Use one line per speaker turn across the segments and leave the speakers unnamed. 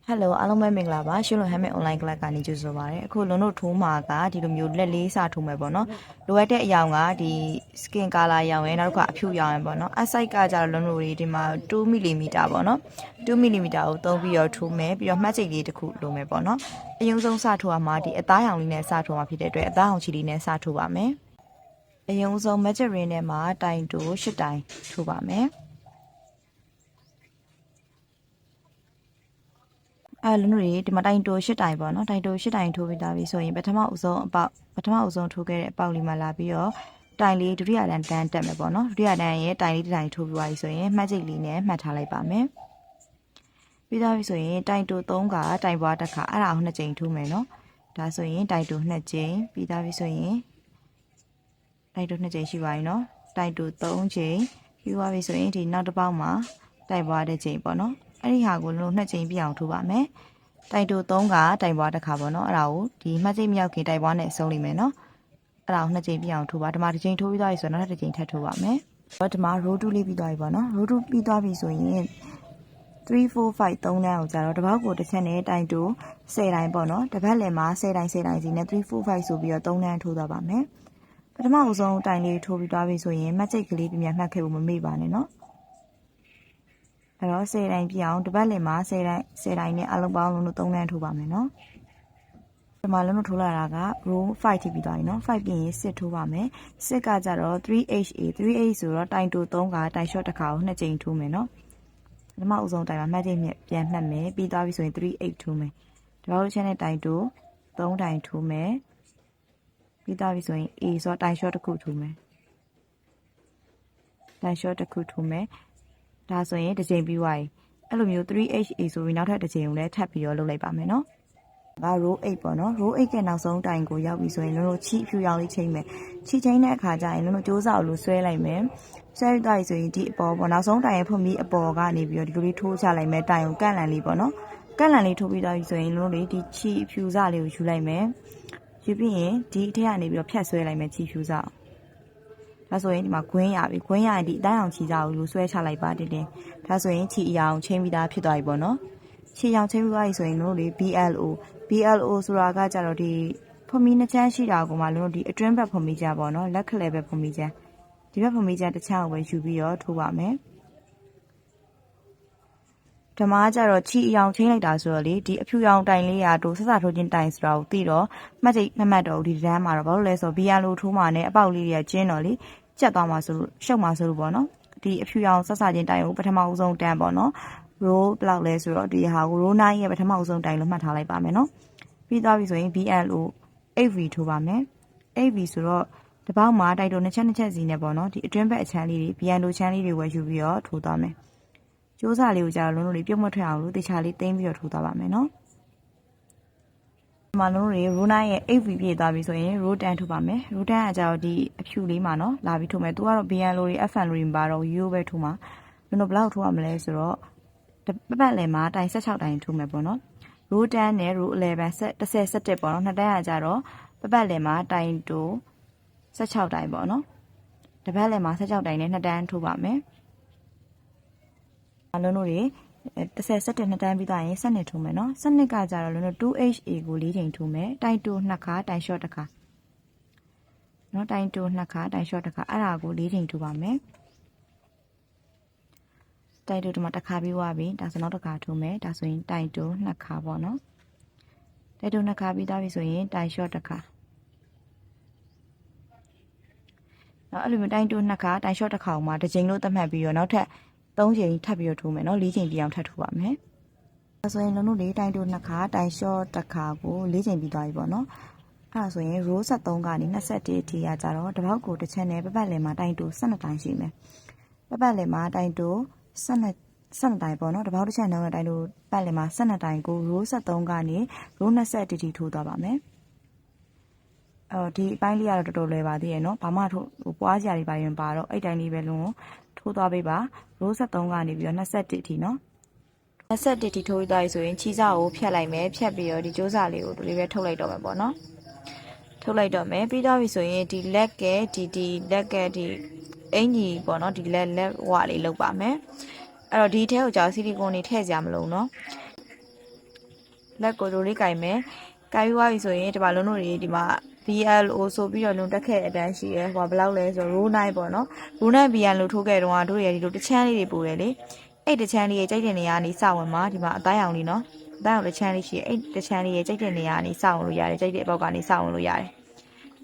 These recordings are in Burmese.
Hello အားလုံးပဲမင်္ဂလာပါရှုလွန်ဟမ်မစ် online class ကနေကြိုဆိုပါရစေအခုလုံးတို့ထိုးမှာကဒီလိုမျိုးလက်လေးစထိုးမယ်ပေါ့နော်လိုအပ်တဲ့အရာကဒီ skin color ရောင်ရယ်နောက်တစ်ခါအဖြူရောင်ရယ်ပေါ့နော်အဆိုင်ကကြတော့လုံးတို့ဒီမှာ2 mm ပေါ့နော်2 mm ကိုသုံးပြီးတော့ထိုးမယ်ပြီးတော့မှတ်ချိန်လေးတစ်ခုလိုမယ်ပေါ့နော်အရင်ဆုံးစထိုးရမှာဒီအသားရောင်လေးနဲ့စထိုးမှာဖြစ်တဲ့အတွက်အသားရောင်ချီလေးနဲ့စထိုးပါမယ်အရင်ဆုံး magic ring နဲ့မှာတိုင်တိုး8တိုင်ထိုးပါမယ်လုံးတို့ဒီမှာတိုင်တိုး8တိုင်ပေါ့နော်တိုင်တိုး8တိုင်ထိုးပြီးသားပြီဆိုရင်ပထမအဆုံးထိုးခဲ့တဲ့အပေါက်လေးမှာလာပြီးတော့တိုင်လေးဒုတိယတန်းတက်မယ်ပေါ့နော်ဒုတိယတန်းရဲ့တိုင်လေးတစ်တိုင်ထိုးပြီးသွားပြီဆိုရင်မှတ်ချိတ်လေးနဲ့မှတ်ထားလိုက်ပါမယ်ပြီးသားပြီဆိုရင်တိုင်တိုး3ကတိုင်ပွားတစ်ခါအဲ့ဒါကို2ကြိမ်ထိုးမယ်နော်ဒါဆိုရင်တိုင်တိုး2ကြိမ်ပြီးသားပြီဆိုရင်တိုင်တိုး2ကြိမ်ရှိပါပြီနော်တိုင်တိုး3ကြိမ်ပြီးသွားပြီဆိုရင်ဒီနောက်တစ်ပေါက်မှာတိုင်ပွားတစ်ကြိမ်ပေါ့နော်အဲ့ဒီဟာကိုလုံး2ကြိမ်ပြအောင်ထိုးပါမယ်တိုင်တို3ကတိုင်ပွားတစ်ခါပေါ့နော်အဲ့ဒါကိုဒီမှတ်စိတ်မြောက်ခင်တိုင်ပွားနဲ့ဆုံးလိမ့်မယ်နော်အဲ့ဒါကို2ကြိမ်ပြအောင်ထိုးပါဒီမှာတစ်ကြိမ်ထိုးပြီးသွားပြီဆိုတော့နောက်တစ်ကြိမ်ထပ်ထိုးပါမယ်ဒီမှာ row 2လေးပြီးသွားပြီပေါ့နော် row 2ပြီးသွားပြီဆိုရင်3 4 5 3တန်းကိုကြာတော့တစ်ပေါက်ကိုတစ်ချက်နဲ့တိုင်တို10တိုင်းပေါ့နော်တစ်ပတ်လည်မှာ10တိုင်းစီနဲ့3 4 5ဆိုပြီးတော့3တန်းထိုးသွားပါမယ်ပထမအဆုံးတိုင်လေးထိုးပြီးသွားပြီဆိုရင်မှတ်စိတ်ကလေးပြပြန်မှတ်ခဲ့ဖို့မမေ့ပါနဲ့နော်အဲ့တော့10တိုင်းပြအောင်တစ်ပတ်လည်မှာ10တိုင်းနဲ့အလုံးပေါင်းလုံးတို့3တန်းထိုးပါမယ်နော်ဒီမှာလုံးတို့ထိုးလာတာက row 5ထိပြီးသွားပြီနော်5ပြင်ရင်6ထိုးပါမယ်6ကကြတော့ 3HA 3H ဆိုတော့တိုင်တို3ကတိုင် short တစ်ခါကို2ကြိမ်ထိုးမယ်နော်ပထမအဆုံးတိုင်မှာမှတ်ချိန်ပြန်မှတ်မယ်ပြီးသွားပြီဆိုရင်3Hထိုးမယ်ဒီဘောက်ချက်နဲ့တိုင်တို3တိုင်ထိုးမယ်ပြီးသွားပြီဆိုရင် A ဆိုတော့တိုင် short တစ်ခုထိုးမယ်တိုင် short တစ်ခုထိုးမယ်ဒါဆိုရင်တစ်ကြိမ်ပြီးသွားပြီအဲ့လိုမျိုး 3HA ဆိုပြီးနောက်ထပ်တစ်ကြိမ်ကိုလည်းထပ်ပြီးတော့လုပ်လိုက်ပါမယ်နော်ဒါ row 8ပေါ့နော် row 8ကနောက်ဆုံးတိုင်ကိုရောက်ပြီဆိုရင်လုံးတို့ချီဖြူရောင်လေးချိန်မယ်ချီချိန်တဲ့အခါကျရင်လုံးတို့စူးစအောင်လို့ဆွဲလိုက်မယ်ဆွဲပြီးသွားပြီဆိုရင်ဒီအပေါ်ပေါ့နောက်ဆုံးတိုင်ရဲ့ဖွင့်ပြီးအပေါ်ကနေပြီးတော့ဒီလိုလေးထိုးချလိုက်မယ်တိုင်ကိုကန့်လန့်လေးပေါ့နော်ကန့်လန့်လေးထိုးပြီးသွားပြီဆိုရင်လုံးတို့လေးဒီချီဖြူစလေးကိုယူလိုက်မယ်ယူပြီးရင်ဒီအထက်ကနေပြီးတော့ဖြတ်ဆွဲလိုက်မယ်ချီဖြူစဒါဆိုရင်ဒီမှာခွင်းရပြီခွင်းရရင်ဒီအတိုင်းအောင်ချီစကိုလူဆွဲချလိုက်ပါတင်းတင်းဒါဆိုရင်ချီအရာအောင်ချိန်ပြီးသားဖြစ်သွားပြီပေါ့နော်ချီအောင်ချိန်ပြီးသွားပြီဆိုရင်လုံးတို့လေး BLO ဆိုတာကကြတော့ဒီဖွန်မီနှစ်ချမ်းရှိတာကိုမှလုံးတို့ဒီအတွင်းဘက်ဖွန်မီချမ်းပေါ့နော်လက်ခလဲဘက်ဖွန်မီချမ်းဒီဘက်ဖွန်မီချမ်းတစ်ချမ်းကိုပဲယူပြီးတော့ထိုးပါမယ်ဓမ္မကကြတော့ချီအယောင်ချင်းလိုက်တာဆိုတော့လေဒီအဖြူရောင်တိုင်လေးရာတို့ဆက်စထိုးခြင်းတိုင်ဆိုတာကိုသိတော့မှတ်မှတ်တော့ဒီတန်းမှာတော့ဘာလို့လဲဆိုတော့ BLO ထိုးမှနဲ့အပေါက်လေးတွေကကျင်းတော့လေကျက်သွားမှာဆိုလို့ရှုပ်မှာဆိုလို့ပေါ့နော်ဒီအဖြူရောင်ဆက်စခြင်းတိုင်ကိုပထမဦးဆုံးတန်းပေါ့နော်row ဘလောက်လဲဆိုတော့ဒီဟာကို row 9ရဲ့ပထမအဆုံးတိုင်လို့မှတ်ထားလိုက်ပါမယ်နော်ပြီးသွားပြီဆိုရင် BLO 8V ထိုးပါမယ် 8V ဆိုတော့တပေါက်မှာတိုင်တို2ချက်စီနဲ့ပေါ့နော်ဒီအတွင်းဘက်အချမ်းလေးတွေ BLO ချမ်းလေးတွေဝယ်ယူပြီးတော့ထိုးသွားမယ်ကျိုးစာလေးကိုကြာလုံးလုံးလေးပြုတ်မထွက်အောင်လို့တေချာလေးတင်းပြီးတော့ထိုးသွားပါမယ်နော်ဒီမှာလုံးလုံးတွေ row 9ရဲ့ 8V ပြည့်သွားပြီဆိုရင် row 10ထိုးပါမယ် row 10ကကြာတော့ဒီအဖြူလေးမှာနော်လာပြီးထိုးမယ်သူကတော့ BLO တွေ FN တွေမပါတော့ U ပဲထိုးမှာလုံးလုံးဘလောက်ထိုးရမလဲဆိုတော့ပတ်လည်မှာတိုင်16တိုင်ထိုးမယ်ပေါ့နော် row 10နဲ့ row 11 10 17ပေါ့နော်နှစ်တန်းကကြတော့ပတ်လည်မှာတိုင်တို16တိုင်ပေါ့နော်တစ်ပတ်လည်မှာ16တိုင်နဲ့နှစ်တန်းထိုးပါမယ်အလုံးတို့တွေ10 17နှစ်တန်းပြီးသွားရင်12ထိုးမယ်နော်12ကကြတော့လုံးတို့ 2HA ကို4ချိန်ထိုးမယ်တိုင်တို2ခါတိုင် short တစ်ခါနော်တိုင်တို2ခါတိုင် short တစ်ခါအဲ့ဒါကို4ချိန်ထိုးပါမယ်တိုင်တိုဒီမှာတစ်ခါပြီးသွားပြီဒါဆိုနောက်တစ်ခါထိုးမယ်ဒါဆိုရင်တိုင်တို2ခါပေါ့နော်တိုင်တို2ခါပြီးသွားပြီဆိုရင်တိုင် short တစ်ခါနော်အဲ့လိုမျိုးတိုင်တို2ခါတိုင် short တစ်ခါကိုမှတစ်ချိန်လို့သတ်မှတ်ပြီးတော့နောက်ထပ်3ချိန်ထပ်ပြီးတော့ထိုးမယ်နော်4ချိန်ပြအောင်ထပ်ထိုးပါမယ်ဒါဆိုရင်လုံးတို့လေးတိုင်တို2ခါတိုင် short တစ်ခါကို4ချိန်ပြီးသွားပြီပေါ့နော်အဲ့ဒါဆိုရင် row 73ကနေ21အထိရကြတော့တစ်ပေါက်ကိုတစ်ချက်နဲ့ပတ်လည်မှာတိုင်တို12တိုင်ရှိမယ်ပတ်လည်မှာတိုင်တို12တိုင်ပေါ့နော်တပေါက်တစ်ချက်နှုန်းနဲ့တိုင်တိုပတ်လည်မှာ12တိုင်ကို row 73ကနေ row 21ထိထိုးသွားပါမယ်ဒီအပိုင်းလေးကတော့တော်တော်လွယ်ပါသေးရဲ့နော်ဘာမှပွားစရာတွေပါရင်ပါတော့အဲ့တိုင်းလေးပဲလုံးထိုးသွားပေးပါ row 73ကနေပြီးတော့21အထိနော်21ထိထိုးသွားပြီဆိုရင်ချီစာကိုဖြတ်လိုက်မယ်ဖြတ်ပြီးတော့ဒီကြိုးစာလေးကိုဒီလေးပဲထုတ်လိုက်တော့မယ်ပေါ့နော်ထုတ်လိုက်တော့မယ်ပြီးသွားပြီဆိုရင်ဒီလက်ကဒီလက်ကဒီအင်ကြီးပေါ့နော်ဒီလက်ဝလေးလောက်ပါမယ်အဲ့တော့ဒီထဲကိုကြာဆီလီကွန်နေထည့်ကြမလို့နော် လက်ကိုလိုလေးကင်မယ်ကင်ပြီးသွားပြီဆိုရင်ဒီမှာလုံးတို့တွေဒီမှာ BLO ဆိုပြီးတော့လုံတက်ခဲ့တဲ့အတန်းရှိရဲဟိုဘယ်လောက်လဲဆိုrow 9ပေါ့နော်row 9 BL လို့ထိုးခဲ့တော့တို့ရဒီလိုတစ်ချမ်းလေးတွေပို့တယ်လေအဲ့တစ်ချမ်းလေးရဲ့ကြိုက်တဲ့နေရာကနေစဝင်မှာဒီမှာအသားရောင်လေးနော်အသားရောင်တစ်ချမ်းလေးရှိရဲ့အဲ့တစ်ချမ်းလေးရဲ့ကြိုက်တဲ့နေရာကနေစဝင်လို့ရတယ်ကြိုက်တဲ့အပေါက်ကနေစဝင်လို့ရတယ်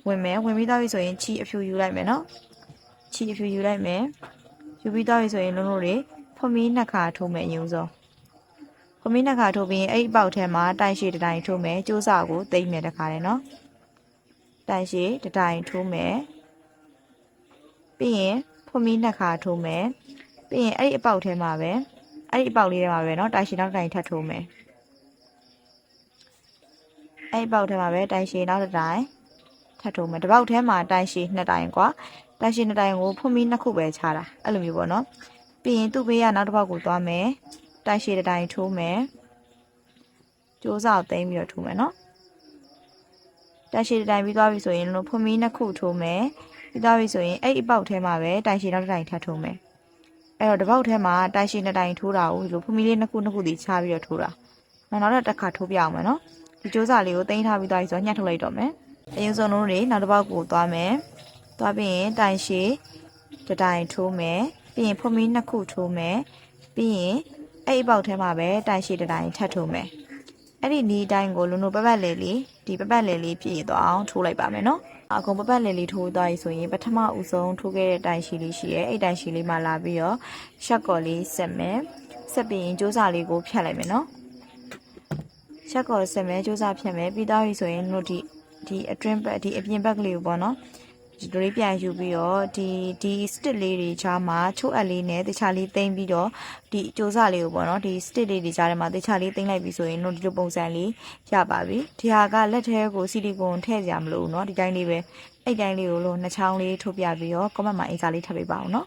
ဝင်မယ်ဝင်ပြီးသွားပြီဆိုရင်ချီအဖြူယူလိုက်မယ်နော်ချီအဖြူယူလိုက်မယ်ယူပြီးသွားပြီဆိုရင်လုံးတို့တွေဖွမီးနှစ်ခါထိုးမယ်အရင်ဆုံးဖွမီးနှစ်ခါထိုးပြီးအဲ့အပေါက်ထဲမှာတိုင်ရှည်တစ်တိုင်ထိုးမယ်ကျိုးစာကိုသိမ့်မယ်တစ်ခါတယ်နော်တိုင်ရှည်တစ်တိုင်ထိုးမယ်ပြီးရင်ဖွမီးနှစ်ခါထိုးမယ်ပြီးရင်အဲ့ဒီအပေါက်ထဲမှာပဲအဲ့ဒီအပေါက်လေးထဲမှာပဲเนาะတိုင်ရှည်နောက်တစ်တိုင်ထပ်ထိုးမယ်အဲ့ဒီအပေါက်ထဲမှာပဲတိုင်ရှည်နောက်တစ်တိုင်ထပ်ထိုးမယ်တစ်ပေါက်ထဲမှာတိုင်ရှည်နှစ်တိုင်ကွာတိုင်ရှည်နှစ်တိုင်ကိုဖွမီးနှစ်ခုပဲခြားတာအဲ့လိုမျိုးပေါ့เนาะပြီးရင်သူ့ဘေးကနောက်တစ်ပေါက်ကိုသွားမယ်တိုင်ရှည်တစ်တိုင်ထိုးမယ်ကျိုးစာကိုသိမ်းပြီးတော့ထိုးမယ်เนาะတိုင်ရှည်တစ်တိုင်ပြီးသွားပြီဆိုရင်လုံးဖွမီးနှစ်ခုထိုးမယ်ပြီးသွားပြီဆိုရင်အဲ့ဒီအပေါက်ထဲမှာပဲတိုင်ရှည်နောက်တစ်တိုင်ထပ်ထိုးမယ်အဲ့တော့တစ်ပေါက်ထဲမှာတိုင်ရှည်နှစ်တိုင်ထိုးတာကိုဒီလိုဖွမီးလေးနှစ်ခုစီချားပြီးတော့ထိုးတာနောက်တစ်ခါထိုးပြအောင်မယ်နော်ဒီကျိုးစာလေးကိုတင်ထားပြီးသွားပြီဆိုတော့ညှက်ထုတ်လိုက်တော့မယ်အရင်ဆုံးလုံးတွေနောက်တစ်ပေါက်ကိုသွားမယ်သွားပြီးရင်တိုင်ရှည်တစ်တိုင်ထိုးမယ်ပြီးရင်ဖွမီးနှစ်ခုထိုးမယ်ပြီးရင်အဲ့ဒီအပေါက်ထဲမှာပဲတိုင်ရှည်တစ်တိုင်ထပ်ထိုးမယ်အဲ့ဒီနီးတိုင်းကိုလုံးလုံးပတ်ပတ်လေလေးဒီပတ်ပတ်လေလေးပြည့်သွားအောင်ထိုးလိုက်ပါမယ်နော်အကုန်ပပတ်လေလေးထိုးသွားပြီဆိုရင်ပထမဦးဆုံးထိုးခဲ့တဲ့တိုင်ရှည်လေးရှိရဲအဲ့တိုင်ရှည်လေးမှလာပြီးတော့ရှက်ကော်လေးဆက်မယ်ဆက်ပြီးရင်ကျိုးစာလေးကိုဖြတ်လိုက်မယ်နော်ရှက်ကော်ဆက်မယ်ကျိုးစာဖြတ်မယ်ပြီးသွားပြီဆိုရင်တို့ဒီအတွင်းဘက်ဒီအပြင်ဘက်ကလေးကိုပေါ့နော်ဒီလိုလေးပြန်ယူပြီးတော့ဒီ stick လေးတွေချားမှာချိုးအပ်လေးနဲ့တခြားလေးသိမ်းပြီးတော့ဒီကျိုးစာလေးကိုပေါ့နော်ဒီ stick လေးတွေချားထဲမှာတခြားလေးသိမ်းလိုက်ပြီဆိုရင်တို့ဒီလိုပုံစံလေးရပါပြီဒီဟာကလက်ထဲကိုဆီလီကွန်ထည့်ကြမလို့เนาะဒီတိုင်းလေးပဲအဲ့တိုင်းလေးကိုလို့နှစ်ချောင်းလေးထုတ်ပြပြီးတော့ comment မှာအင်စာလေးထပ်ပေးပါအောင်เนาะ